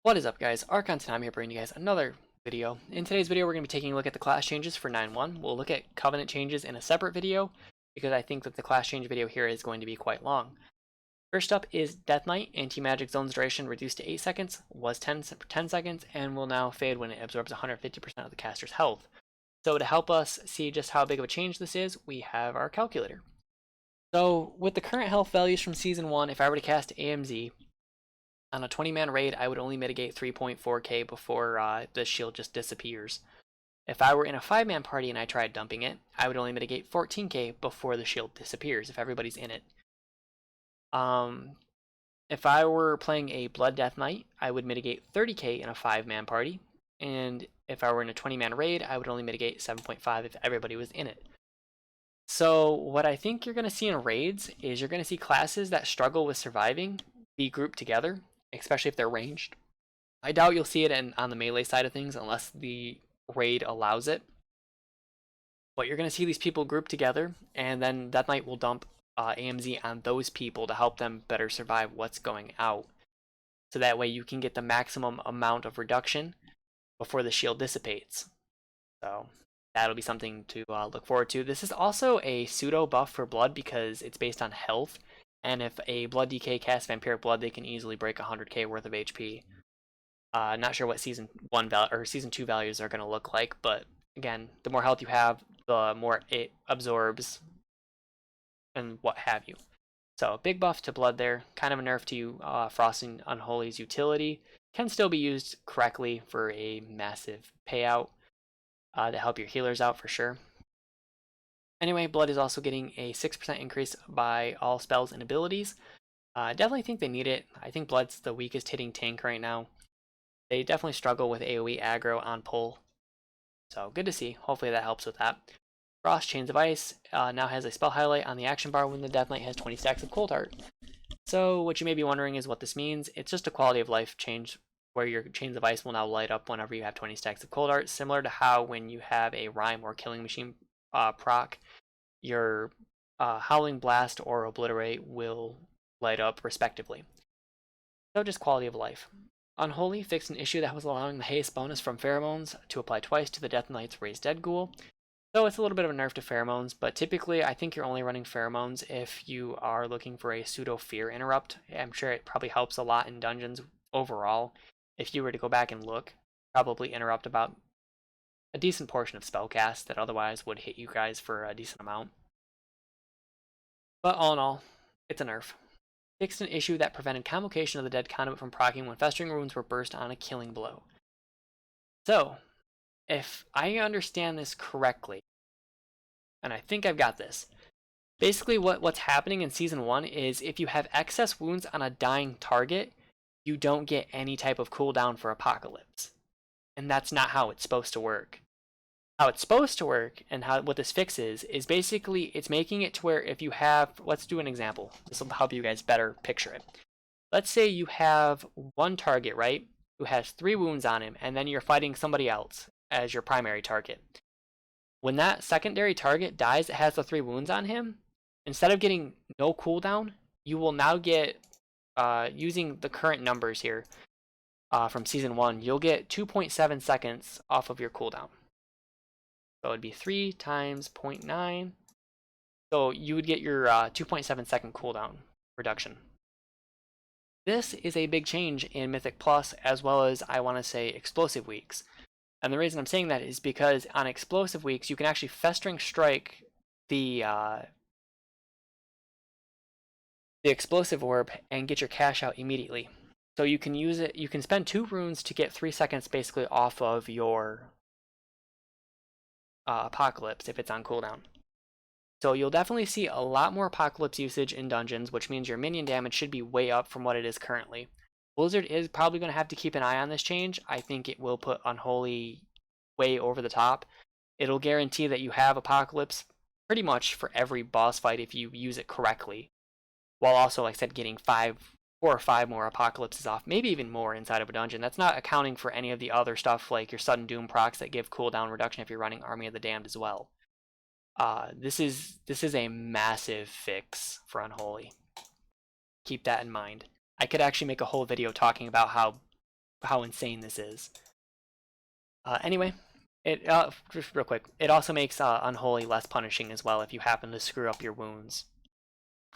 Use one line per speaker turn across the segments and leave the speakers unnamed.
What is up, guys? Archon, and I'm here bringing you guys another video. In today's video, we're going to be taking a look at the class changes for 9.1. We'll look at Covenant changes in a separate video because I think that the class change video here is going to be quite long. First up is Death Knight. Anti-magic zone's duration reduced to 8 seconds, was 10 seconds, and will now fade when it absorbs 150% of the caster's health. So to help us see just how big of a change this is, we have our calculator. So with the current health values from Season 1, if I were to cast AMZ, on a 20-man raid, I would only mitigate 3.4k before the shield just disappears. If I were in a 5-man party and I tried dumping it, I would only mitigate 14k before the shield disappears if everybody's in it. If I were playing a Blood Death Knight, I would mitigate 30k in a 5-man party, and if I were in a 20-man raid, I would only mitigate 7.5 if everybody was in it. So what I think you're going to see in raids is you're going to see classes that struggle with surviving be grouped together, especially if they're ranged. I doubt you'll see it on the melee side of things unless the raid allows it. But you're going to see these people grouped together, and then Death Knight will dump AMZ on those people to help them better survive what's going out. So that way you can get the maximum amount of reduction before the shield dissipates. So that'll be something to look forward to. This is also a pseudo buff for Blood because it's based on health. And if a Blood DK casts Vampiric Blood, they can easily break 100k worth of HP. Not sure what Season 1 or Season 2 values are going to look like, but again, the more health you have, the more it absorbs and what have you. So big buff to Blood there, kind of a nerf to Frosting Unholy's utility. Can still be used correctly for a massive payout to help your healers out for sure. Anyway, Blood is also getting a 6% increase by all spells and abilities. I definitely think they need it. I think Blood's the weakest hitting tank right now. They definitely struggle with AoE aggro on pull. So good to see. Hopefully that helps with that. Frost Chains of Ice now has a spell highlight on the action bar when the Death Knight has 20 stacks of Cold Heart. So what you may be wondering is what this means. It's just a quality of life change where your Chains of Ice will now light up whenever you have 20 stacks of Cold Heart, similar to how when you have a Rhyme or Killing Machine proc, your Howling Blast or Obliterate will light up respectively. So just quality of life. Unholy fixed an issue that was allowing the haste bonus from pheromones to apply twice to the Death Knight's raised dead ghoul. So it's a little bit of a nerf to pheromones, but typically I think you're only running pheromones if you are looking for a pseudo fear interrupt. I'm sure it probably helps a lot in dungeons overall. If you were to go back and look, probably interrupt about a decent portion of spellcasts that otherwise would hit you guys for a decent amount. But all in all, it's a nerf. Fixed an issue that prevented convocation of the dead conduit from proccing when festering wounds were burst on a killing blow. So, if I understand this correctly, and I think I've got this, basically what's happening in Season 1 is if you have excess wounds on a dying target, you don't get any type of cooldown for Apocalypse. And that's not how it's supposed to work. How it's supposed to work and what this fix is basically it's making it to where if you have, let's do an example. This will help you guys better picture it. Let's say you have one target, right, who has 3 wounds on him, and then you're fighting somebody else as your primary target. When that secondary target dies that has the 3 wounds on him, instead of getting no cooldown, you will now get, using the current numbers here from Season 1, you'll get 2.7 seconds off of your cooldown. So it would be 3 times 0.9. So you would get your 2.7 second cooldown reduction. This is a big change in Mythic Plus as well as I want to say Explosive Weeks. And the reason I'm saying that is because on Explosive Weeks you can actually Festering Strike the Explosive Orb and get your cash out immediately. So you can use it, you can spend 2 runes to get 3 seconds basically off of your Apocalypse if it's on cooldown. So you'll definitely see a lot more Apocalypse usage in dungeons, which means your minion damage should be way up from what it is currently. Blizzard is probably going to have to keep an eye on this change. I think it will put Unholy way over the top. It'll guarantee that you have Apocalypse pretty much for every boss fight if you use it correctly, while also, like I said, getting 4 or 5 more Apocalypses off, maybe even more inside of a dungeon. That's not accounting for any of the other stuff like your Sudden Doom procs that give cooldown reduction if you're running Army of the Damned as well. This is a massive fix for Unholy. Keep that in mind. I could actually make a whole video talking about how how insane this is. Anyway, it just real quick, it also makes Unholy less punishing as well if you happen to screw up your wounds.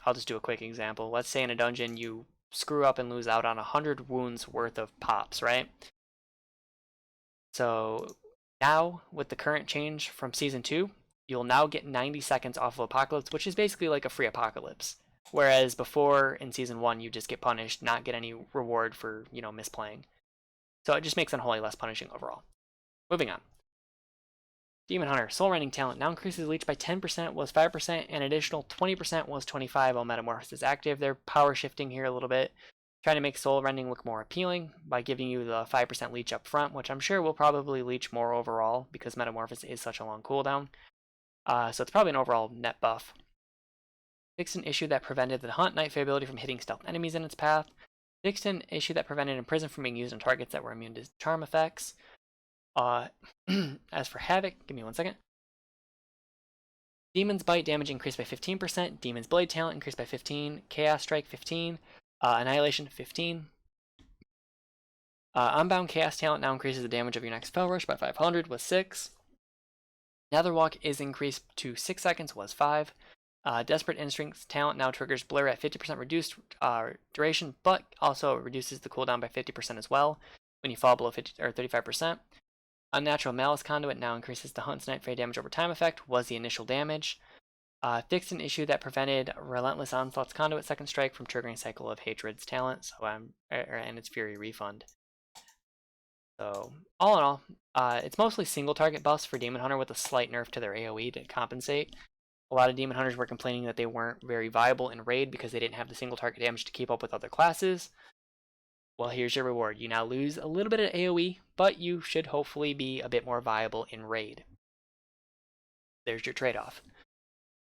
I'll just do a quick example. Let's say in a dungeon you screw up and lose out on 100 wounds worth of pops, right? So now with the current change from Season 2, you'll now get 90 seconds off of Apocalypse, which is basically like a free Apocalypse. Whereas before in Season 1, you just get punished, not get any reward for, misplaying. So it just makes Unholy less punishing overall. Moving on. Demon Hunter, Soul Rending talent now increases leech by 10%, was 5%, and additional 20% was 25% while Metamorphosis is active. They're power shifting here a little bit, trying to make Soul Rending look more appealing by giving you the 5% leech up front, which I'm sure will probably leech more overall because Metamorphosis is such a long cooldown. So it's probably an overall net buff. Fixed an issue that prevented the Hunt Night Fae ability from hitting stealth enemies in its path. Fixed an issue that prevented Imprison from being used on targets that were immune to charm effects. As for Havoc, give me 1 second. Demon's Bite damage increased by 15%. Demon's Blade talent increased by 15%. Chaos Strike 15%. Annihilation 15%. Unbound Chaos talent now increases the damage of your next spell rush by 500, was 6. Netherwalk is increased to 6 seconds, was 5. Desperate Instincts talent now triggers Blur at 50% reduced duration, but also reduces the cooldown by 50% as well when you fall below 50 or 35%. Unnatural Malice Conduit now increases the Hunt's Night Fae damage over time effect, was the initial damage. Fixed an issue that prevented Relentless Onslaught's Conduit Second Strike from triggering Cycle of Hatred's talent, and its Fury Refund. So, all in all, it's mostly single target buffs for Demon Hunter with a slight nerf to their AoE to compensate. A lot of Demon Hunters were complaining that they weren't very viable in Raid because they didn't have the single target damage to keep up with other classes. Well, here's your reward. You now lose a little bit of AoE, but you should hopefully be a bit more viable in Raid. There's your trade-off.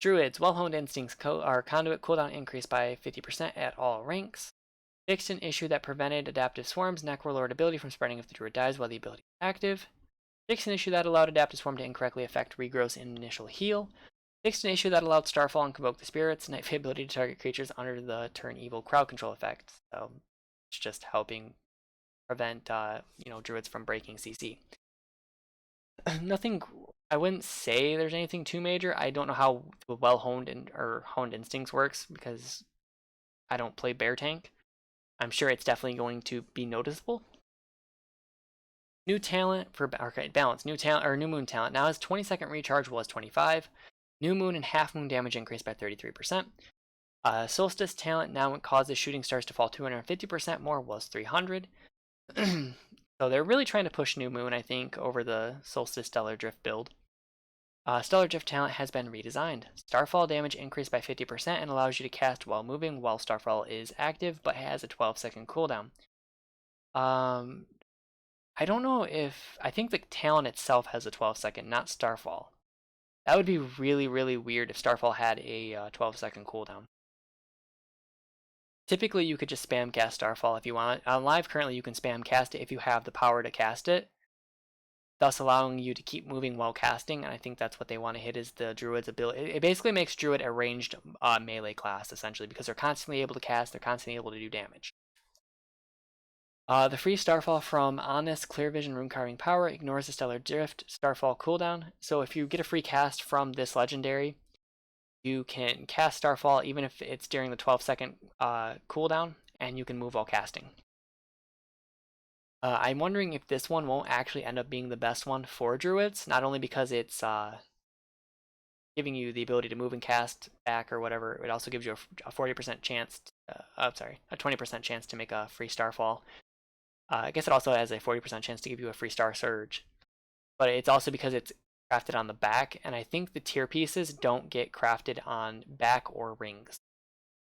Druids, Well-Honed Instincts Conduit cooldown increased by 50% at all ranks. Fixed an issue that prevented Adaptive Swarm's Necrolord ability from spreading if the Druid dies while the ability is active. Fixed an issue that allowed Adaptive Swarm to incorrectly affect regrowth in initial heal. Fixed an issue that allowed Starfall and Convoke the Spirits Night Fae ability to target creatures under the turn evil crowd control effect. So it's just helping prevent Druids from breaking CC. Nothing, I wouldn't say there's anything too major. I don't know how well-honed or honed instincts works because I don't play bear tank. I'm sure it's definitely going to be noticeable. New talent for balance. New talent or new moon talent now has 20-second recharge, was 25. New moon and half moon damage increased by 33%. Solstice talent now causes shooting stars to fall 250% more, was 300. So they're really trying to push New Moon, I think, over the Solstice Stellar Drift build. Stellar Drift talent has been redesigned. Starfall damage increased by 50% and allows you to cast while moving while Starfall is active, but has a 12-second cooldown. I don't know if... I think the talent itself has a 12-second, not Starfall. That would be really, really weird if Starfall had a 12-second cooldown. Typically, you could just spam cast Starfall if you want. On live, currently, you can spam cast it if you have the power to cast it, thus allowing you to keep moving while casting, and I think that's what they want to hit is the Druid's ability. It basically makes Druid a ranged melee class, essentially, because they're constantly able to cast, they're constantly able to do damage. The free Starfall from Honest Clear Vision Rune Carving Power ignores the Stellar Drift Starfall cooldown, so if you get a free cast from this legendary, you can cast Starfall even if it's during the 12-second cooldown, and you can move while casting. I'm wondering if this one won't actually end up being the best one for Druids, not only because it's giving you the ability to move and cast back or whatever, it also gives you a 40% chance, a 20% chance to make a free Starfall. I guess it also has a 40% chance to give you a free Star Surge, but it's also because it's crafted on the back, and I think the tier pieces don't get crafted on back or rings.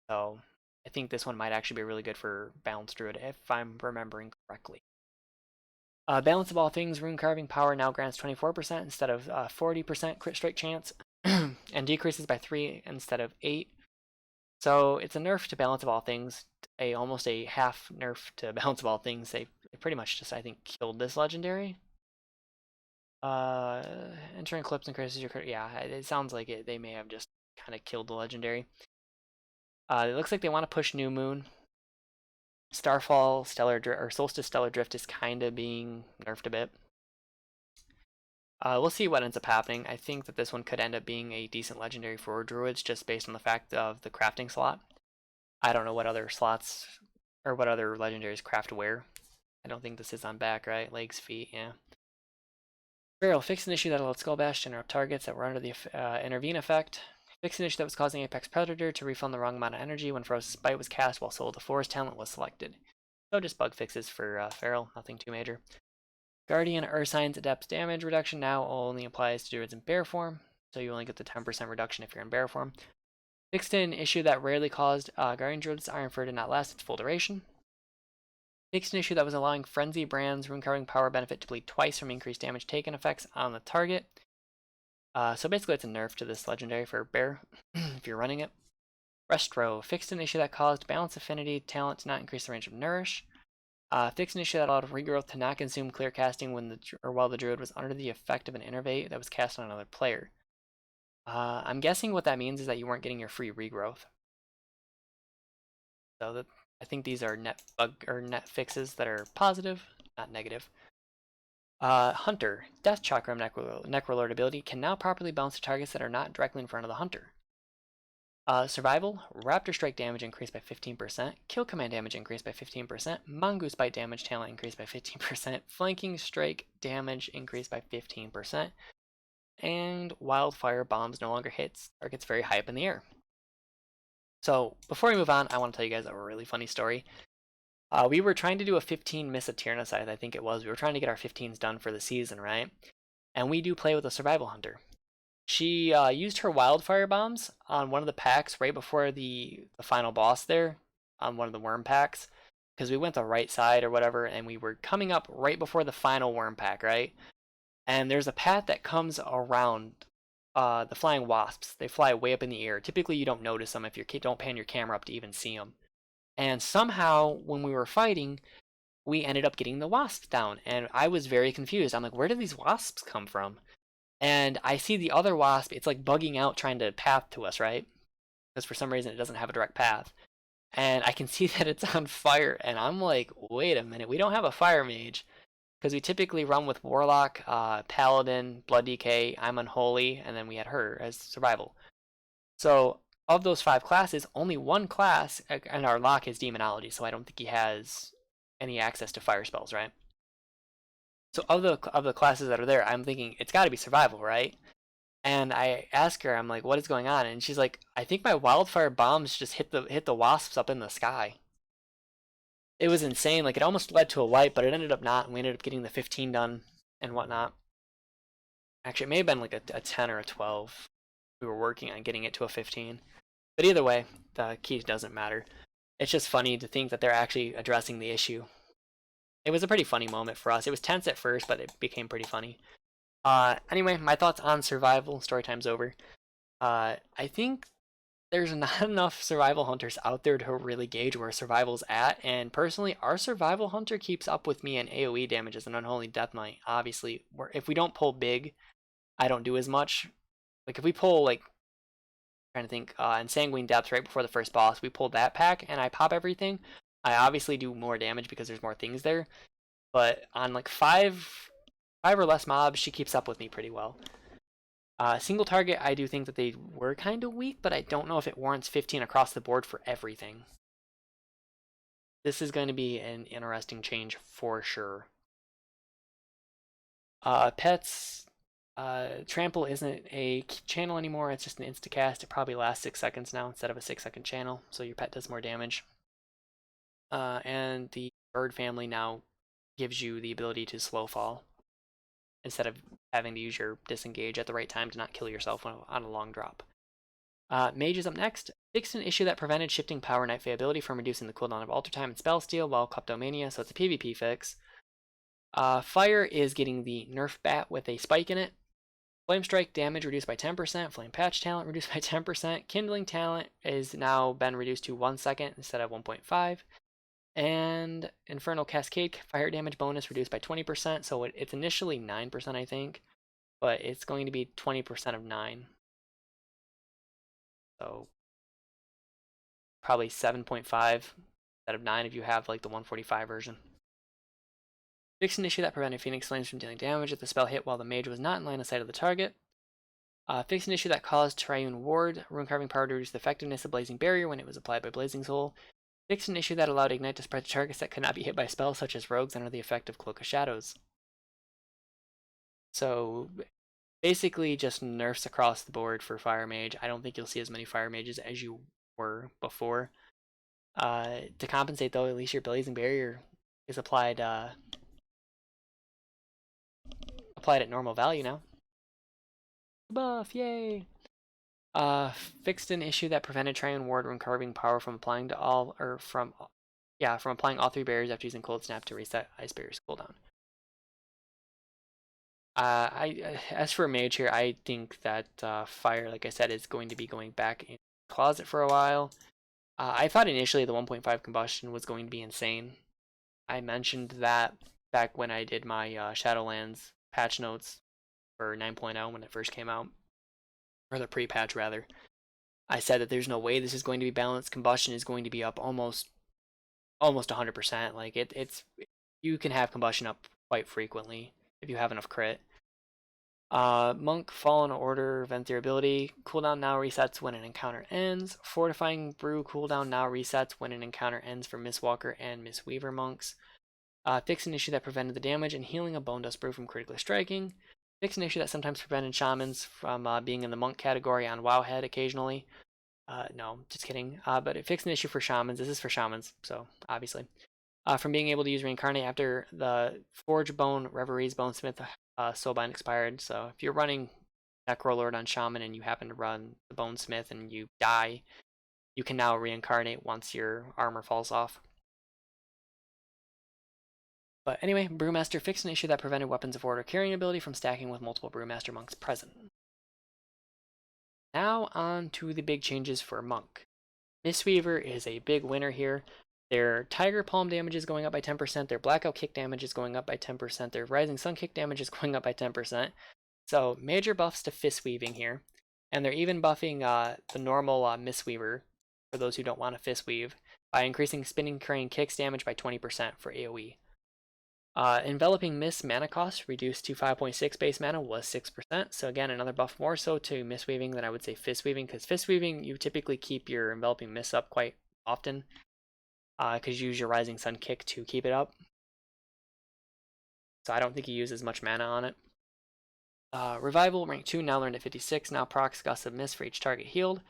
So I think this one might actually be really good for Balanced Druid if I'm remembering correctly. Balance of all things, Rune Carving Power now grants 24% instead of 40% crit strike chance, and decreases by 3 instead of 8. So it's a nerf to Balance of all things, almost a half nerf to Balance of all things. They pretty much just, I think, killed this legendary. Entering Eclipse increases your crit. Yeah, it sounds like they may have just kind of killed the legendary. It looks like they want to push New Moon. Starfall, or Solstice Stellar Drift is kind of being nerfed a bit. We'll see what ends up happening. I think that this one could end up being a decent legendary for druids just based on the fact of the crafting slot. I don't know what other slots or what other legendaries craft where. I don't think this is on back, right? Legs, feet, yeah. Feral, fix an issue that allowed Skull Bash to interrupt targets that were under the intervene effect. Fix an issue that was causing Apex Predator to refund the wrong amount of energy when Ferocious Bite was cast while Soul of the Forest talent was selected. So just bug fixes for Feral, nothing too major. Guardian Urshine's Adept damage reduction now only applies to druids in bear form, so you only get the 10% reduction if you're in bear form. Fixed an issue that rarely caused Guardian Druid's Ironfur to not last its full duration. Fixed an issue that was allowing Frenzy Brand's Rune Carving Power benefit to bleed twice from increased damage taken effects on the target. So basically it's a nerf to this legendary for bear, if you're running it. Restro, fixed an issue that caused Balance Affinity talent to not increase the range of Nourish. Fixed an issue that allowed Regrowth to not consume clear casting while the druid was under the effect of an innervate that was cast on another player. I'm guessing what that means is that you weren't getting your free regrowth. So I think these are net fixes that are positive, not negative. Hunter, Death Chakram Necrolord ability can now properly bounce to targets that are not directly in front of the hunter. Survival, Raptor Strike damage increased by 15%, Kill Command damage increased by 15%, Mongoose Bite damage talent increased by 15%, Flanking Strike damage increased by 15%, and Wildfire Bombs no longer hits targets very high up in the air. So before we move on, I want to tell you guys a really funny story. We were trying to do a 15 Miss of Tyrannicide, I think it was. We were trying to get our 15s done for the season, right? And we do play with a Survival Hunter. She used her Wildfire Bombs on one of the packs right before the final boss there, on one of the worm packs, because we went the right side or whatever, and we were coming up right before the final worm pack, right? And there's a path that comes around the flying wasps. They fly way up in the air. Typically, you don't notice them if you don't pan your camera up to even see them. And somehow, when we were fighting, we ended up getting the wasps down, and I was very confused. I'm like, where did these wasps come from? And I see the other wasp, it's like bugging out trying to path to us, right? Because for some reason it doesn't have a direct path. And I can see that it's on fire, and I'm like, wait a minute, we don't have a fire mage. Because we typically run with Warlock, Paladin, Blood DK, I'm Unholy, and then we had her as Survival. So, of those 5 classes, only one class, and our lock is Demonology, so I don't think he has any access to fire spells, right? So of the classes that are there, I'm thinking it's got to be Survival, right? And I ask her, I'm like, what is going on? And she's like, I think my Wildfire Bombs just hit the wasps up in the sky. It was insane. Like, it almost led to a wipe, but it ended up not, and we ended up getting the 15 done and whatnot. Actually, it may have been like a 10 or a 12. We were working on getting it to a 15. But either way, the key doesn't matter. It's just funny to think that they're actually addressing the issue. It was a pretty funny moment for us. It was tense at first, but it became pretty funny. Anyway, my thoughts on survival. Story time's over. I think there's not enough survival hunters out there to really gauge where survival's at, and personally, our survival hunter keeps up with me in AoE damage as an Unholy Death Knight. Obviously, if we don't pull big, I don't do as much. Like, if we pull, like, trying to think, in Sanguine Depths right before the first boss, we pulled that pack, and I pop everything. I obviously do more damage because there's more things there, but on, like, 5 or less mobs, she keeps up with me pretty well. Single target, I do think that they were kind of weak, but I don't know if it warrants 15 across the board for everything. This is going to be an interesting change for sure. Pets, Trample isn't a channel anymore, it's just an instacast. It probably lasts 6 seconds now instead of a 6-second channel, so your pet does more damage. And the bird family now gives you the ability to slow fall, instead of having to use your disengage at the right time to not kill yourself on a long drop. Mage is up next. Fixed an issue that prevented shifting Power Knight Fae ability from reducing the cooldown of Alter Time and Spell Steal while Kleptomania, so it's a PvP fix. Fire is getting the Nerf Bat with a spike in it. Flame Strike damage reduced by 10%, Flame Patch talent reduced by 10%, Kindling talent is now been reduced to 1 second instead of 1.5. And Infernal Cascade fire damage bonus reduced by 20%, so it's initially 9%, I think, but it's going to be 20% of 9. So probably 7.5 instead of 9 if you have like the 145 version. Fixed an issue that prevented Phoenix Flames from dealing damage if the spell hit while the mage was not in line of sight of the target. Fixed an issue that caused Triune Ward rune carving power to reduce the effectiveness of Blazing Barrier when it was applied by Blazing Soul. Fixed an issue that allowed Ignite to spread to targets that could not be hit by spells such as rogues under the effect of Cloak of Shadows. So basically just nerfs across the board for Fire Mage. I don't think you'll see as many Fire Mages as you were before. To compensate though, at least your Blazing Barrier is applied at normal value now. Buff, yay! Fixed an issue that prevented Triune Ward rune carving power from applying to all, or from applying all 3 barriers after using Cold Snap to reset Ice Barrier's cooldown. As for Mage here, I think that Fire, like I said, is going to be going back in the closet for a while. I thought initially the 1.5 combustion was going to be insane. I mentioned that back when I did my Shadowlands patch notes for 9.0 when it first came out, or the pre-patch rather. I said that there's no way this is going to be balanced. Combustion is going to be up almost 100%. Like it's you can have combustion up quite frequently if you have enough crit. Monk Fallen Order vent their ability. Cooldown now resets when an encounter ends. Fortifying Brew cooldown now resets when an encounter ends for Mistwalker and Mistweaver monks. Fix an issue that prevented the damage and healing of Bone Dust Brew from critically striking. Fix an issue that sometimes prevented shamans from being in the monk category on Wowhead occasionally. No, just kidding. But it fixed an issue for shamans. This is for shamans, so obviously. From being able to use Reincarnate after the Forge Bone, Reverie's Bonesmith Soulbind expired. So if you're running Necrolord on Shaman and you happen to run the Bonesmith and you die, you can now reincarnate once your armor falls off. But anyway, Brewmaster fixed an issue that prevented Weapons of Order carrying ability from stacking with multiple Brewmaster monks present. Now on to the big changes for Monk. Mistweaver is a big winner here. Their Tiger Palm damage is going up by 10%, their Blackout Kick damage is going up by 10%, their Rising Sun Kick damage is going up by 10%. So major buffs to Fist Weaving here. And they're even buffing the normal Mistweaver, for those who don't want to Fist Weave, by increasing Spinning Crane Kicks damage by 20% for AoE. Enveloping Mist mana cost reduced to 5.6 base mana was 6%. So again, another buff more so to Mistweaving than I would say Fist Weaving, because Fist Weaving, you typically keep your Enveloping Mist up quite often, because you use your Rising Sun Kick to keep it up. So I don't think you use as much mana on it. Revival, rank 2, now learned at 56, now procs Gust of Mist for each target healed.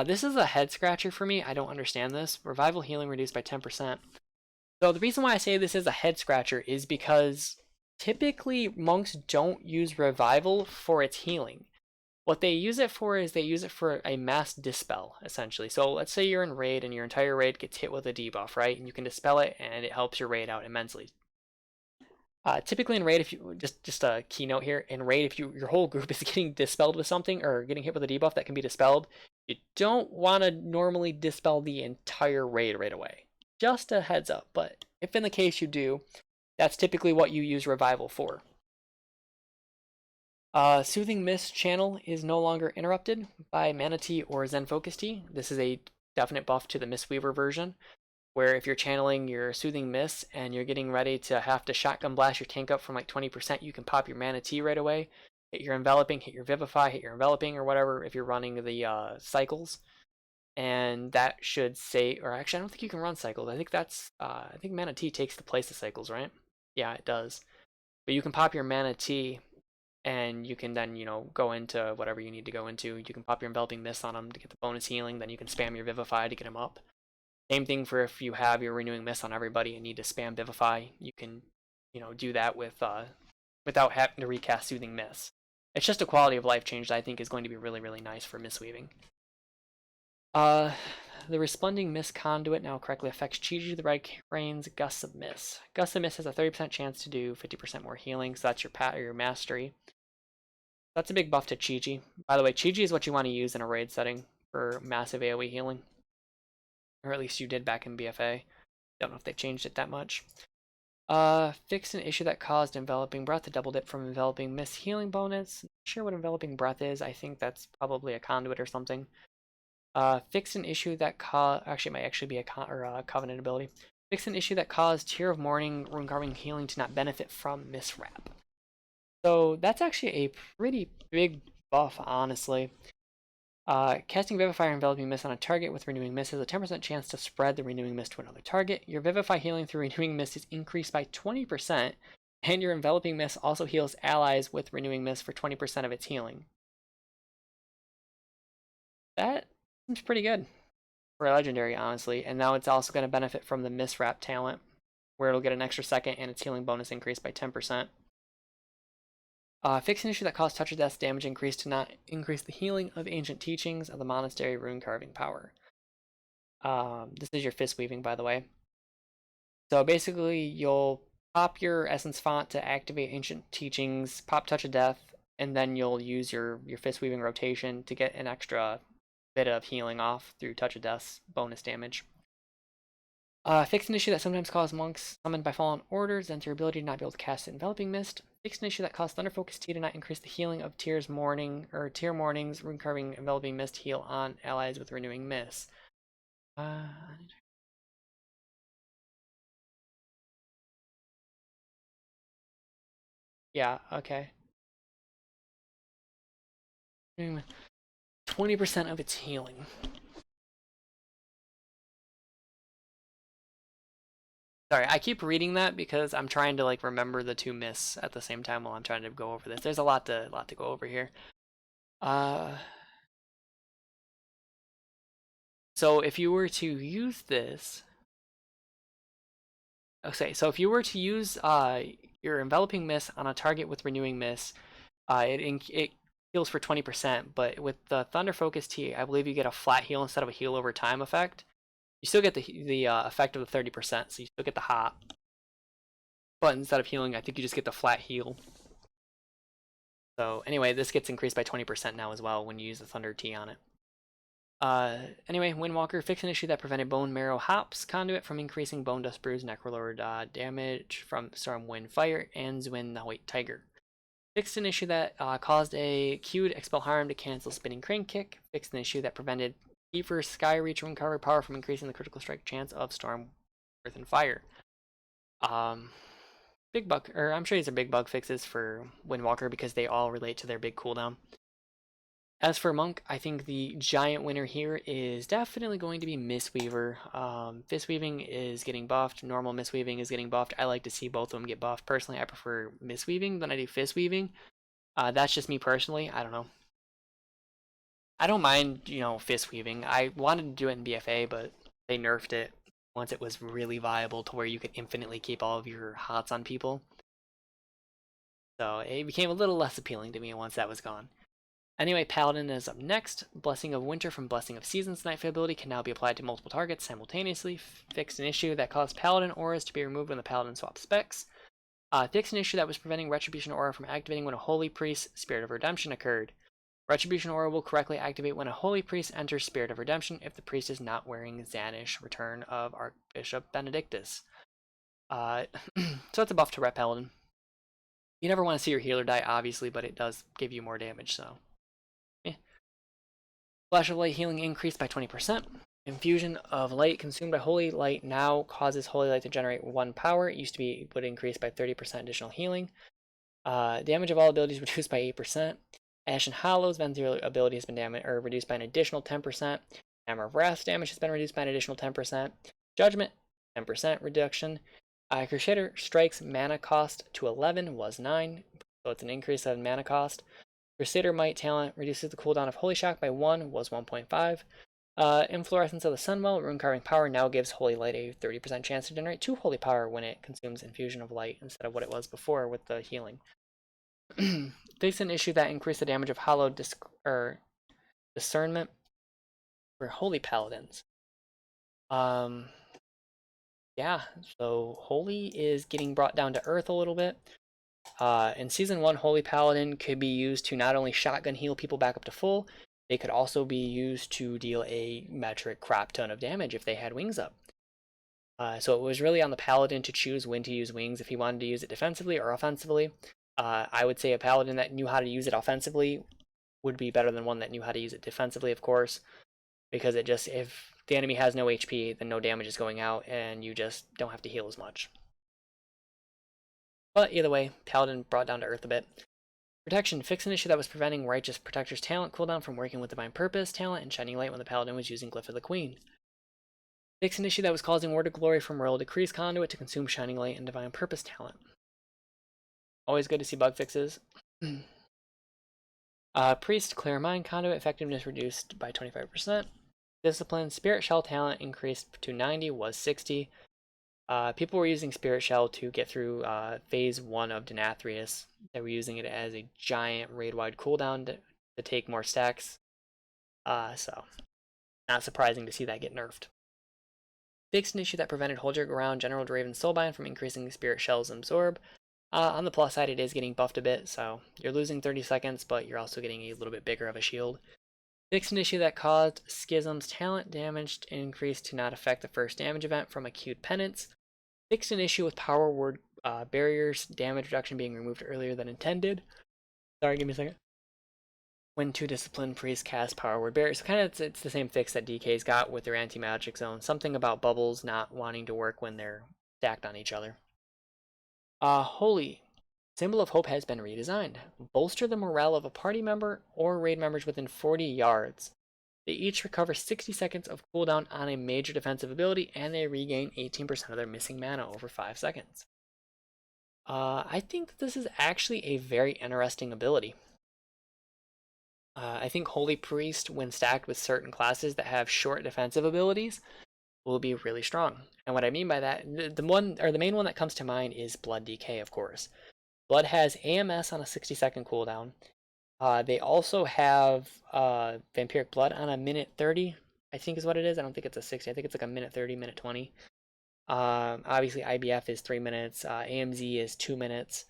This is a head scratcher for me, I don't understand this. Revival healing reduced by 10%. So the reason why I say this is a head scratcher is because typically monks don't use Revival for its healing. What they use it for is they use it for a mass dispel, essentially. So let's say you're in raid and your entire raid gets hit with a debuff, right? And you can dispel it and it helps your raid out immensely. Typically in raid, if you just a keynote here, in raid, if your whole group is getting dispelled with something or getting hit with a debuff that can be dispelled, you don't want to normally dispel the entire raid right away. Just a heads up, but if in the case you do, that's typically what you use Revival for. Soothing Mist channel is no longer interrupted by Mana Tea or Zen Focus Tea. This is a definite buff to the Mistweaver version, where if you're channeling your Soothing Mist and you're getting ready to have to shotgun blast your tank up from like 20%, you can pop your Mana Tea right away, hit your Enveloping, hit your Vivify, hit your Enveloping or whatever if you're running the cycles. And that should say, or actually I don't think you can run cycles. I think that's, I think Mana Tea takes the place of cycles, right? Yeah, it does. But you can pop your Mana Tea and you can then, go into whatever you need to go into. You can pop your Enveloping Mist on them to get the bonus healing, then you can spam your Vivify to get them up. Same thing for if you have your Renewing Mist on everybody and need to spam Vivify, you can, do that with without having to recast Soothing Mist. It's just a quality of life change that I think is going to be really, really nice for Mistweaving. The Resplending Mist Conduit now correctly affects Chi-Ji, the Red Rain's Gusts of Mist. Gusts of Mist has a 30% chance to do 50% more healing, so that's your mastery. That's a big buff to Chi-Ji. By the way, Chi-Ji is what you want to use in a raid setting for massive AoE healing. Or at least you did back in BFA. Don't know if they've changed it that much. Fixed an issue that caused Enveloping Breath to double dip from Enveloping Mist healing bonus. Not sure what Enveloping Breath is. I think that's probably a conduit or something. Fix an issue that actually it might actually be a covenant ability. Fix an issue that caused Tear of Mourning, Rune Carving Healing to not benefit from Miswrap. So that's actually a pretty big buff, honestly. Casting Vivify or Enveloping Mist on a target with Renewing Mist has a 10% chance to spread the Renewing Mist to another target. Your Vivify healing through Renewing Mist is increased by 20%, and your Enveloping Mist also heals allies with Renewing Mist for 20% of its healing. That seems pretty good for a legendary, honestly. And now it's also going to benefit from the Miswrap talent, where it'll get an extra second and its healing bonus increased by 10%. Fix an issue that caused Touch of Death's damage increase to not increase the healing of ancient teachings of the monastery rune carving power. This is your fist weaving, by the way. So basically, you'll pop your essence font to activate ancient teachings, pop Touch of Death, and then you'll use your fist weaving rotation to get an extra bit of healing off through Touch of Death's bonus damage. Fix an issue that sometimes causes monks summoned by fallen orders and their ability to not be able to cast Enveloping Mist. Fix an issue that caused Thunder Focus Tea to not increase the healing of Tear's Mourning or Tear Mourning's Rune Carving Enveloping Mist heal on allies with Renewing Mist. Yeah, okay. 20% of its healing. Sorry, I keep reading that because I'm trying to like remember the two myths at the same time while I'm trying to go over this. There's a lot to go over here. So if you were to use this, okay, so if you were to use your Enveloping Mist on a target with Renewing Mist, it heals for 20%, but with the Thunder Focus Tea, I believe you get a flat heal instead of a heal over time effect. You still get the effect of the 30%, so you still get the hop. But instead of healing, I think you just get the flat heal. So anyway, this gets increased by 20% now as well when you use the Thunder Tea on it. Anyway, Windwalker, fix an issue that prevented Bone Marrow Hops Conduit from increasing Bone Dust Bruise Necrolord damage from Storm Wind Fire, and Zwin the White Tiger. Fixed an issue that caused a queued Expel Harm to cancel Spinning Crane Kick. Fixed an issue that prevented Kiefer's Sky Reach Rune Carver power from increasing the critical strike chance of Storm, Earth, and Fire. Big bug, or I'm sure these are big bug fixes for Windwalker because they all relate to their big cooldown. As for Monk, I think the giant winner here is definitely going to be Mistweaver. Fist Weaving is getting buffed, normal Mistweaving is getting buffed. I like to see both of them get buffed. Personally, I prefer Mistweaving than I do Fist Weaving. That's just me personally, I don't know. I don't mind, Fist Weaving. I wanted to do it in BFA, but they nerfed it once it was really viable to where you could infinitely keep all of your hots on people. So it became a little less appealing to me once that was gone. Anyway, Paladin is up next. Blessing of Winter from Blessing of Seasons Nightfall ability can now be applied to multiple targets simultaneously. Fixed an issue that caused Paladin auras to be removed when the Paladin swapped specs. Fixed an issue that was preventing Retribution Aura from activating when a Holy Priest Spirit of Redemption occurred. Retribution Aura will correctly activate when a Holy Priest enters Spirit of Redemption if the priest is not wearing Zanish, Return of Archbishop Benedictus. So that's a buff to Ret Paladin. You never want to see your healer die, obviously, but it does give you more damage, so. Flash of Light healing increased by 20%. Infusion of Light consumed by Holy Light now causes Holy Light to generate 1 power. It used to be would increase by 30% additional healing. Damage of all abilities reduced by 8%. Ashen Hollow's Venthyr ability has been reduced by an additional 10%. Hammer of Wrath damage has been reduced by an additional 10%. Judgment, 10% reduction. Crusader Strike's mana cost to 11 was 9, so it's an increase in mana cost. Crusader Might talent reduces the cooldown of Holy Shock by 1, was 1.5. Inflorescence of the Sunwell, Rune Carving Power now gives Holy Light a 30% chance to generate 2 Holy Power when it consumes Infusion of Light instead of what it was before with the healing. Fix an issue that increased the damage of Hollow Discernment for Holy Paladins. Yeah, so Holy is getting brought down to Earth a little bit. In Season 1, Holy Paladin could be used to not only shotgun heal people back up to full, they could also be used to deal a metric crap ton of damage if they had wings up. So it was really on the Paladin to choose when to use wings, if he wanted to use it defensively or offensively. I would say a Paladin that knew how to use it offensively would be better than one that knew how to use it defensively, of course. because it just, if the enemy has no HP, then no damage is going out, and you just don't have to heal as much. But either way, Paladin brought down to earth a bit. Protection. Fix an issue that was preventing Righteous Protector's talent cooldown from working with Divine Purpose talent and Shining Light when the Paladin was using Glyph of the Queen. Fix an issue that was causing Word of Glory from Royal Decrease Conduit to consume Shining Light and Divine Purpose talent. Always good to see bug fixes. Priest, Clear Mind Conduit effectiveness reduced by 25%. Discipline, Spirit Shell talent increased to 90, was 60. People were using Spirit Shell to get through Phase 1 of Denathrius. They were using it as a giant raid-wide cooldown to take more stacks. So, not surprising to see that get nerfed. Fixed an issue that prevented Hold Your Ground General Draven's Soulbind from increasing Spirit Shell's absorb. On the plus side, it is getting buffed a bit, so you're losing 30 seconds, but you're also getting a little bit bigger of a shield. Fixed an issue that caused Schism's talent damage to increase to not affect the first damage event from Acute Penance. Fixed an issue with Power Word barriers, damage reduction being removed earlier than intended. Sorry, give me a second. When 2 Disciplined Priests cast Power Word barriers, so kind of it's the same fix that DK's got with their anti-magic zone. Something about bubbles not wanting to work when they're stacked on each other. Holy. Symbol of Hope has been redesigned. Bolster the morale of a party member or raid members within 40 yards. They each recover 60 seconds of cooldown on a major defensive ability, and they regain 18% of their missing mana over 5 seconds. I think that this is actually a very interesting ability. I think Holy Priest, when stacked with certain classes that have short defensive abilities, will be really strong. And what I mean by that, the main one that comes to mind is Blood DK, of course. Blood has AMS on a 60-second cooldown. They also have Vampiric Blood on a minute 30, I think is what it is. I don't think it's a 60. I think it's like a minute 30, minute 20. Obviously, IBF is 3 minutes. AMZ is 2 minutes.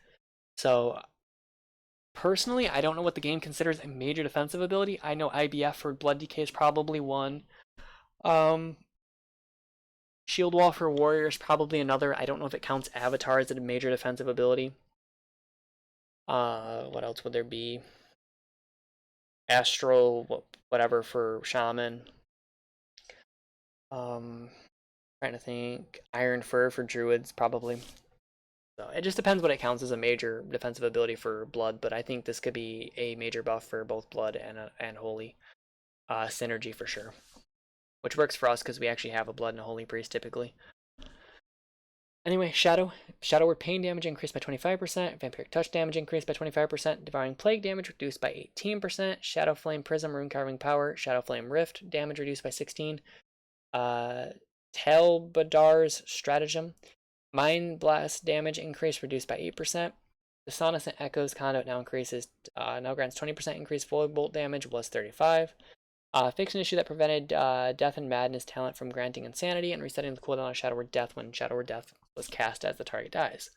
So, personally, I don't know what the game considers a major defensive ability. I know IBF for Blood DK is probably one. Shield Wall for Warrior is probably another. I don't know if it counts Avatar as a major defensive ability. What else would there be? Astral, whatever for Shaman. Trying to think. Iron Fur for Druids, probably. So it just depends what it counts as a major defensive ability for Blood, but I think this could be a major buff for both Blood and Holy. Synergy for sure. Which works for us because we actually have a Blood and a Holy Priest typically. Anyway, Shadow Word Pain damage increased by 25%, Vampiric Touch damage increased by 25%, Devouring Plague damage reduced by 18%, Shadow Flame Prism Rune Carving Power, Shadow Flame Rift damage reduced by 16%, Telbadar's Stratagem, Mind Blast damage increase reduced by 8%, Dissonant Echoes Conduit now grants 20% increased Void Bolt damage, was 35%. Fix an issue that prevented Death and Madness talent from granting insanity and resetting the cooldown of Shadow Word Death when Shadow Word Death was cast as the target dies.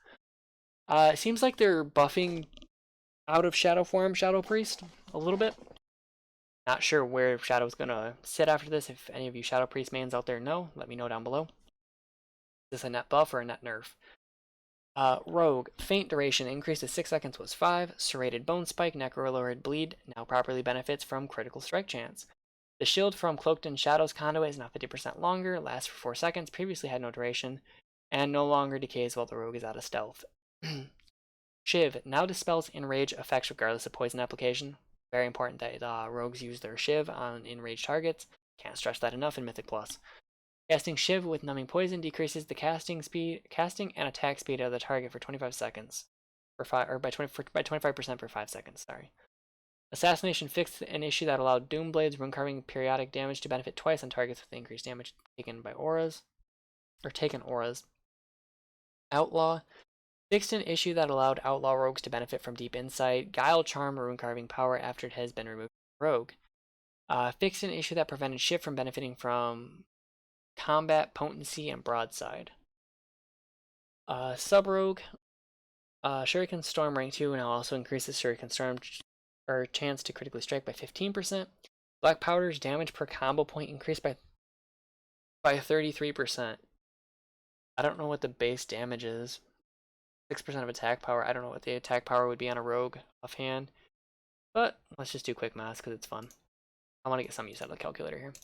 It seems like they're buffing out of Shadow form Shadow Priest a little bit. Not sure where Shadow's gonna sit after this. If any of you Shadow Priest mains out there know, let me know down below. Is this a net buff or a net nerf? Rogue, Faint duration increased to 6 seconds was 5. Serrated Bone Spike, Necrolorid Bleed now properly benefits from critical strike chance. The shield from Cloaked in Shadows Conduit is now 50% longer, lasts for 4 seconds, previously had no duration, and no longer decays while the rogue is out of stealth. Shiv now dispels enrage effects regardless of poison application. Very important that rogues use their Shiv on enraged targets. Can't stress that enough in Mythic Plus. Casting Shiv with Numbing Poison decreases the casting and attack speed of the target for 25 seconds, by 25% for 5 seconds. Sorry. Assassination fixed an issue that allowed Doomblade's rune carving periodic damage to benefit twice on targets with increased damage taken auras. Outlaw fixed an issue that allowed outlaw rogues to benefit from deep insight, guile, charm, rune carving power after it has been removed from the rogue. Fixed an issue that prevented Shift from benefiting from combat, potency, and broadside. Sub-rogue, Shuriken Storm rank 2 now also increases Shuriken Storm chance to critically strike by 15%. Black Powder's damage per combo point increased by 33%. I don't know what the base damage is. 6% of attack power. I don't know what the attack power would be on a rogue offhand. But let's just do quick math because it's fun. I want to get some use out of the calculator here.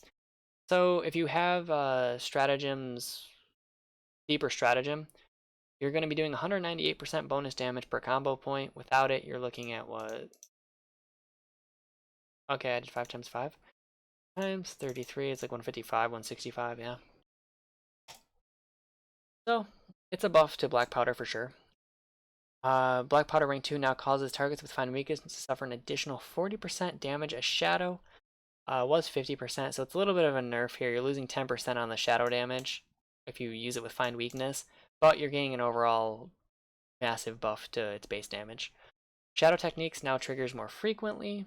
So if you have stratagems, deeper stratagem, you're going to be doing 198% bonus damage per combo point. Without it, you're looking at what? Okay, I did 5 times 5 times 33. It's like 155, 165, yeah. So it's a buff to black powder for sure. Black powder rank 2 now causes targets with fine weakness to suffer an additional 40% damage as shadow. Was 50%, so it's a little bit of a nerf here. You're losing 10% on the shadow damage if you use it with fine weakness, but you're getting an overall massive buff to its base damage. Shadow techniques now triggers more frequently.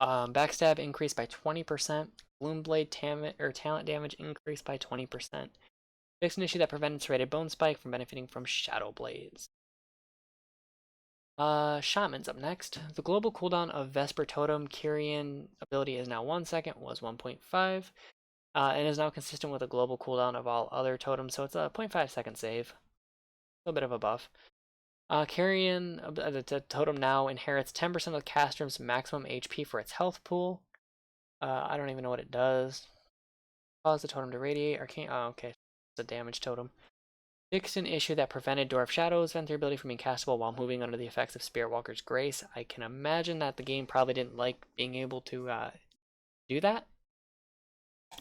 Backstab increased by 20%. Bloom Blade talent damage increased by 20%. Fixed an issue that prevented serrated bone spike from benefiting from shadow blades. Shaman's up next. The global cooldown of Vesper Totem Kyrian ability is now 1 second, was 1.5, and is now consistent with the global cooldown of all other totems, so it's a 0.5 second save. A little bit of a buff. Kyrian, the totem now inherits 10% of the caster's maximum HP for its health pool. I don't even know what it does. Cause the totem to radiate. Arcane. Oh, okay. It's a damage totem. Fixed an issue that prevented Dwarf Shadow's Vent ability from being castable while moving under the effects of Spirit Walker's Grace. I can imagine that the game probably didn't like being able to do that,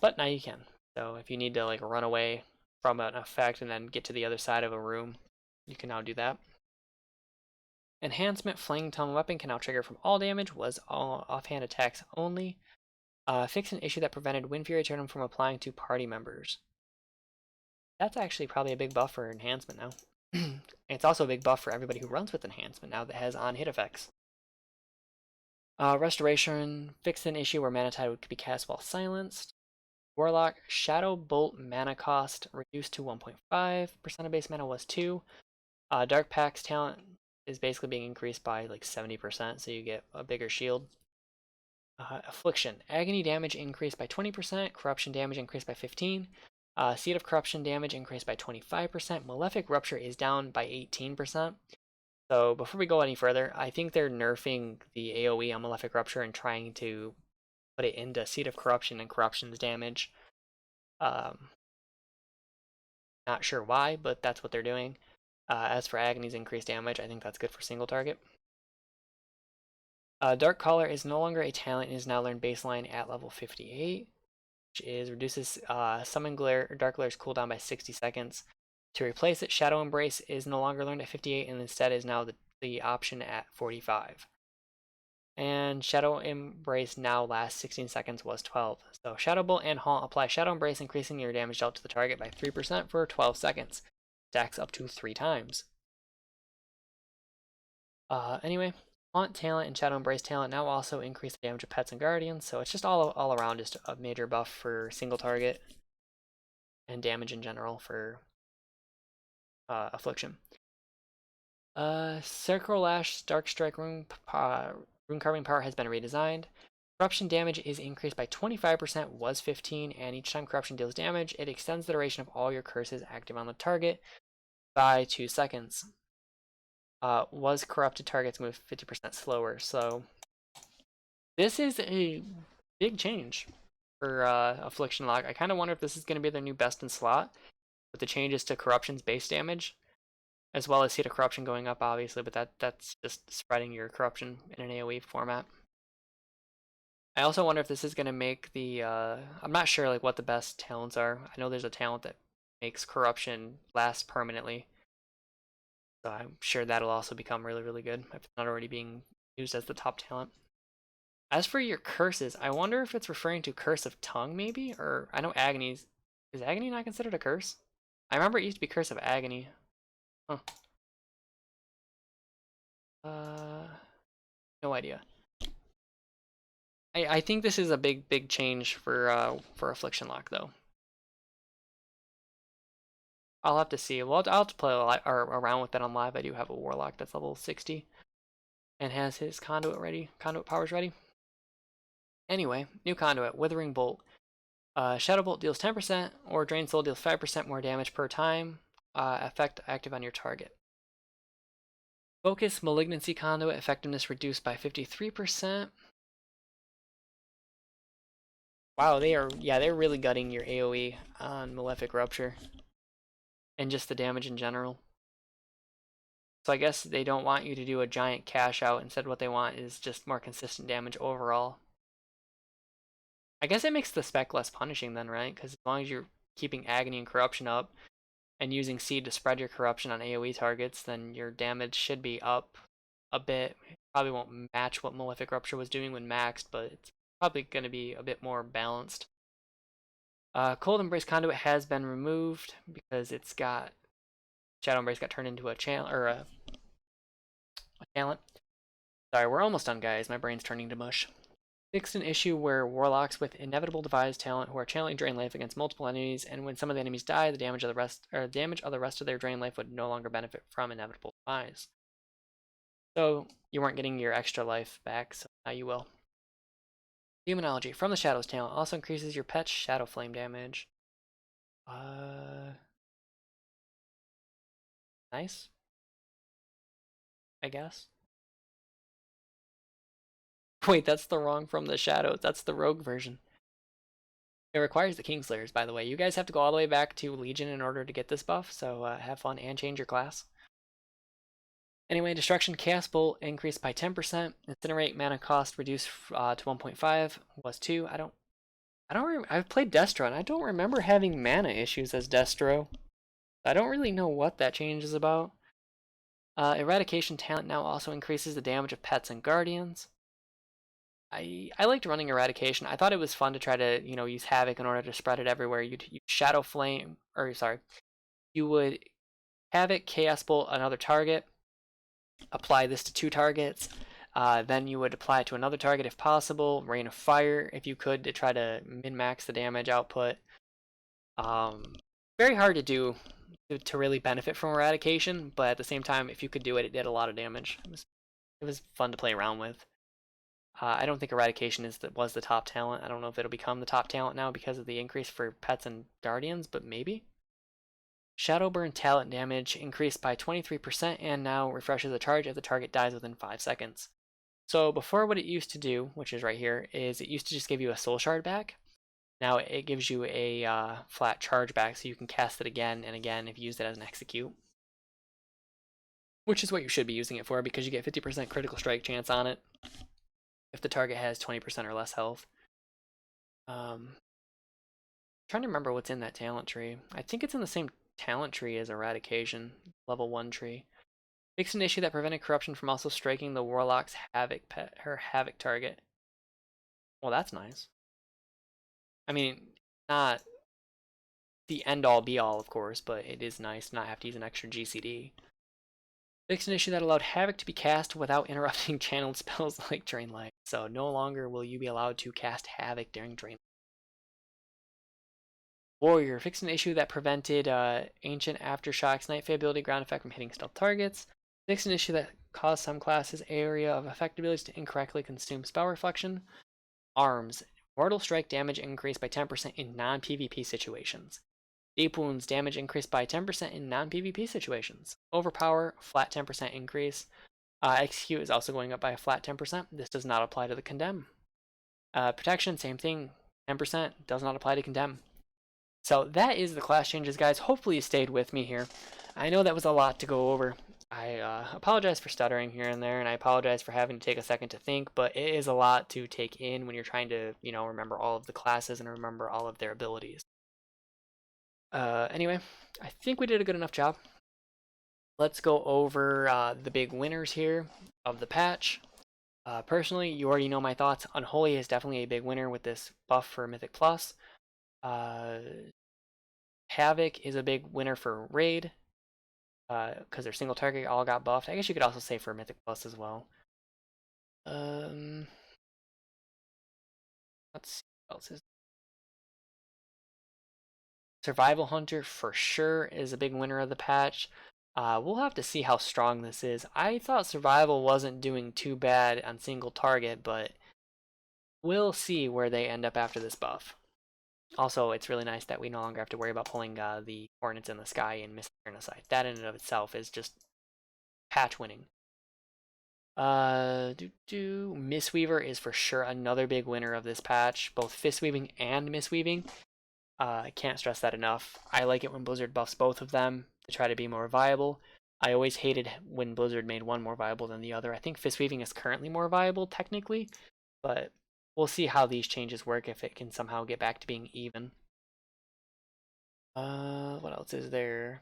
but now you can. So if you need to like run away from an effect and then get to the other side of a room, you can now do that. Enhancement Flaying Tongue Weapon can now trigger from all damage, was all offhand attacks only. Fix an issue that prevented Wind Fury Totem from applying to party members. That's actually probably a big buff for enhancement now. It's also a big buff for everybody who runs with enhancement now that has on hit effects. Restoration, fixed an issue where Mana Tide could be cast while silenced. Warlock, Shadow Bolt mana cost reduced to 1.5%, of base mana was 2. Dark Pack's talent is basically being increased by like 70%, so you get a bigger shield. Affliction, Agony damage increased by 20%, Corruption damage increased by 15%. Seed of Corruption damage increased by 25%. Malefic Rupture is down by 18%. So before we go any further, I think they're nerfing the AoE on Malefic Rupture and trying to put it into Seed of Corruption and Corruption's damage. Not sure why, but that's what they're doing. As for Agony's increased damage, I think that's good for single target. Dark Caller is no longer a talent and is now learned baseline at level 58. Is reduces Summon Glare, Dark Glare's cooldown by 60 seconds. To replace it, Shadow Embrace is no longer learned at 58 and instead is now the option at 45. And Shadow Embrace now lasts 16 seconds, was 12. So Shadow Bolt and Haunt apply Shadow Embrace, increasing your damage dealt to the target by 3% for 12 seconds. Stacks up to 3 times. Anyway, Haunt talent and Shadow Embrace talent now also increase the damage of pets and guardians, so it's just all around just a major buff for single target and damage in general for Affliction. Sacral Lash Dark Strike rune carving power has been redesigned. Corruption damage is increased by 25%, was 15, and each time corruption deals damage, it extends the duration of all your curses active on the target by 2 seconds. Was corrupted targets move 50% slower, so this is a big change for Affliction Lock. I kind of wonder if this is going to be their new best in slot with the changes to Corruption's base damage, as well as Seed of Corruption going up, obviously, but that's just spreading your Corruption in an AoE format. I also wonder if this is going to make the, I'm not sure like what the best talents are. I know there's a talent that makes Corruption last permanently. So I'm sure that'll also become really, really good if it's not already being used as the top talent. As for your curses, I wonder if it's referring to Curse of Tongue, maybe? Or, I know Agony's... Is Agony not considered a curse? I remember it used to be Curse of Agony. Huh. No idea. I think this is a big change for Affliction Lock, though. I'll have to see. Well, I'll have to play around with that on live. I do have a Warlock that's level 60 and has his conduit powers ready. Anyway, new conduit, Withering Bolt. Shadow Bolt deals 10%, or Drain Soul deals 5% more damage per time. Effect active on your target. Focus Malignancy Conduit, effectiveness reduced by 53%. Wow, they're really gutting your AoE on Malefic Rupture and just the damage in general. So I guess they don't want you to do a giant cash out. Instead, what they want is just more consistent damage overall. I guess it makes the spec less punishing then, right? Because as long as you're keeping Agony and Corruption up and using Seed to spread your Corruption on AoE targets, then your damage should be up a bit. It probably won't match what Malefic Rupture was doing when maxed, but it's probably going to be a bit more balanced. Cold Embrace Conduit has been removed because it's got Shadow Embrace got turned into a channel or a talent. Sorry, we're almost done, guys. My brain's turning to mush. Fixed an issue where warlocks with inevitable devise talent who are channeling drain life against multiple enemies, and when some of the enemies die, the damage of the rest of their drain life would no longer benefit from inevitable devise. So you weren't getting your extra life back, so now you will. Demonology from the Shadows talent also increases your pet's Shadow Flame damage. Nice, I guess. Wait, that's the wrong from the Shadows. That's the rogue version. It requires the Kingslayers, by the way. You guys have to go all the way back to Legion in order to get this buff, so have fun and change your class. Anyway, Destruction Chaos Bolt increased by 10%. Incinerate mana cost reduced to 1.5 was 2. I've played Destro and I don't remember having mana issues as Destro. I don't really know what that change is about. Eradication talent now also increases the damage of pets and guardians. I liked running Eradication. I thought it was fun to try to, use Havoc in order to spread it everywhere. You'd Shadow Flame, or sorry, you would Havoc, Chaos Bolt, another target, apply this to 2 targets, then you would apply it to another target if possible, Rain of Fire if you could to try to min-max the damage output. Very hard to do to really benefit from Eradication, but at the same time, if you could do it, it did a lot of damage. It was fun to play around with. I don't think Eradication was the top talent. I don't know if it'll become the top talent now because of the increase for pets and guardians, but maybe. Shadowburn talent damage increased by 23% and now refreshes the charge if the target dies within 5 seconds. So before, what it used to do, which is right here, is it used to just give you a soul shard back. Now it gives you a flat charge back, so you can cast it again and again if you use it as an execute. Which is what you should be using it for, because you get 50% critical strike chance on it if the target has 20% or less health. Trying to remember what's in that talent tree. I think it's in the same talent tree as Eradication, level 1 tree. Fixed an issue that prevented corruption from also striking the Warlock's Havoc target. Well, that's nice. I mean, not the end-all be-all, of course, but it is nice to not have to use an extra GCD. Fixed an issue that allowed Havoc to be cast without interrupting channeled spells like Drain Life. So no longer will you be allowed to cast Havoc during Drain Life. Warrior fixed an issue that prevented Ancient Aftershock's Night Fae ability ground effect from hitting stealth targets. Fixed an issue that caused some classes' area of effect abilities to incorrectly consume spell reflection. Arms. Mortal strike damage increased by 10% in non-PvP situations. Deep wounds damage increased by 10% in non-PvP situations. Overpower, flat 10% increase. Execute is also going up by a flat 10%. This does not apply to the Condemn. Protection, same thing, 10%, does not apply to Condemn. So that is the class changes, guys. Hopefully you stayed with me here. I know that was a lot to go over. I apologize for stuttering here and there, and I apologize for having to take a second to think, but it is a lot to take in when you're trying to, remember all of the classes and remember all of their abilities. Anyway, I think we did a good enough job. Let's go over the big winners here of the patch. Personally, you already know my thoughts. Unholy is definitely a big winner with this buff for Mythic Plus. Havoc is a big winner for Raid, because their single target all got buffed. I guess you could also say for Mythic Plus as well. Let's see what else is. Survival Hunter for sure is a big winner of the patch. We'll have to see how strong this is. I thought Survival wasn't doing too bad on single target, but we'll see where they end up after this buff. Also, it's really nice that we no longer have to worry about pulling the Hornets in the Sky and Mist Sight. That in and of itself is just patch winning. Mistweaver is for sure another big winner of this patch, both fist weaving and mistweaving. I can't stress that enough. I like it when Blizzard buffs both of them to try to be more viable. I always hated when Blizzard made one more viable than the other. I think fist weaving is currently more viable technically, but we'll see how these changes work if it can somehow get back to being even. What else is there?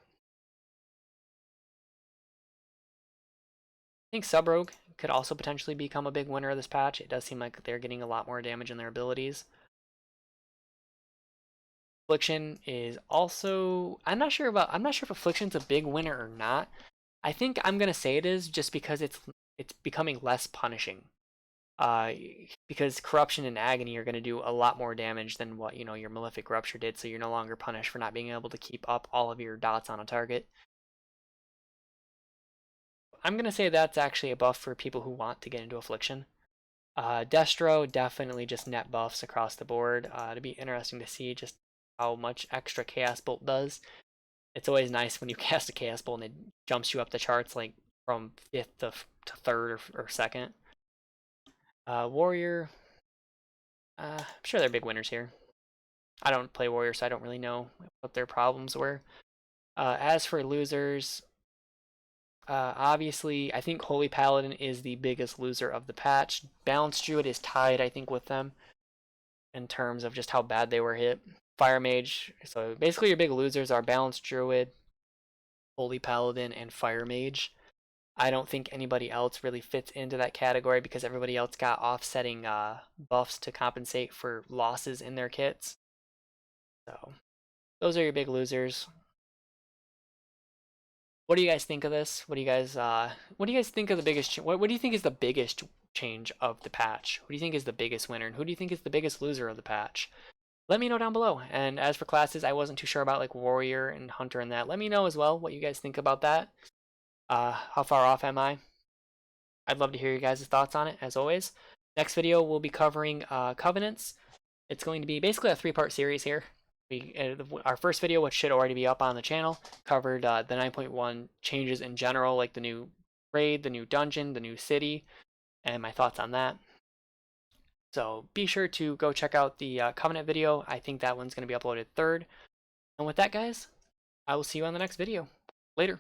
I think Sub Rogue could also potentially become a big winner of this patch. It does seem like they're getting a lot more damage in their abilities. Affliction is also, I'm not sure if Affliction's a big winner or not. I think I'm gonna say it is just because it's becoming less punishing. Uh, because Corruption and Agony are gonna do a lot more damage than what your Malefic Rupture did, so you're no longer punished for not being able to keep up all of your dots on a target. I'm gonna say that's actually a buff for people who want to get into Affliction. Destro definitely just net buffs across the board. It'd be interesting to see just how much extra Chaos Bolt does. It's always nice when you cast a Chaos Bolt and it jumps you up the charts like from 5th to 3rd or 2nd. Warrior, I'm sure they're big winners here. I don't play Warrior, so I don't really know what their problems were. As for losers, obviously, I think Holy Paladin is the biggest loser of the patch. Balanced Druid is tied, I think, with them in terms of just how bad they were hit. Fire Mage, so basically your big losers are Balanced Druid, Holy Paladin, and Fire Mage. I don't think anybody else really fits into that category because everybody else got offsetting buffs to compensate for losses in their kits. So those are your big losers. What do you guys think of this? What do you guys think of the biggest? What do you think is the biggest change of the patch? Who do you think is the biggest winner, and who do you think is the biggest loser of the patch? Let me know down below. And as for classes, I wasn't too sure about like Warrior and Hunter and that. Let me know as well what you guys think about that. How far off am I? I'd love to hear your guys' thoughts on it, as always. Next video, we'll be covering Covenants. It's going to be basically a 3-part series here. Our first video, which should already be up on the channel, covered the 9.1 changes in general, like the new raid, the new dungeon, the new city, and my thoughts on that. So be sure to go check out the Covenant video. I think that one's going to be uploaded 3rd. And with that, guys, I will see you on the next video. Later.